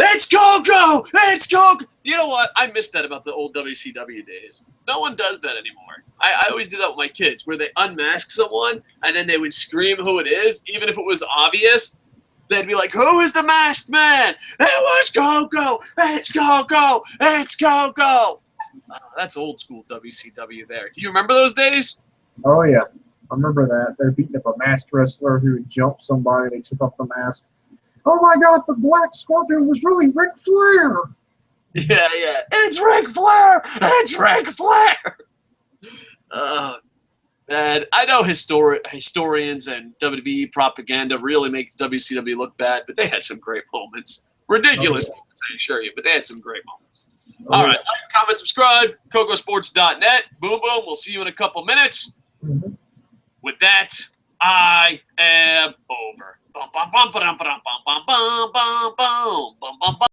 It's Coco! It's Coco! You know what? I miss that about the old WCW days. No one does that anymore. I always do that with my kids, where they unmask someone, and then they would scream who it is, even if it was obvious. They'd be like, who is the masked man? It was Coco! It's Coco! It's Coco! That's old school WCW there. Do you remember those days? Oh, yeah. I remember that. They're beating up a masked wrestler who had jumped somebody. They took off the mask. Oh my God, the Black Scorpion was really Ric Flair. Yeah. It's Ric Flair! It's Ric Flair! Man, I know historians and WWE propaganda really makes WCW look bad, but they had some great moments. Ridiculous moments, I assure you, but they had some great moments. All right, like, comment, subscribe, KocoSports.net. Boom, boom. We'll see you in a couple minutes. Mm-hmm. With that, I am over. Bum, bum, bum, ba-dum, ba-dum, bum, bum, bum, bum, bum, bum, bum, bum.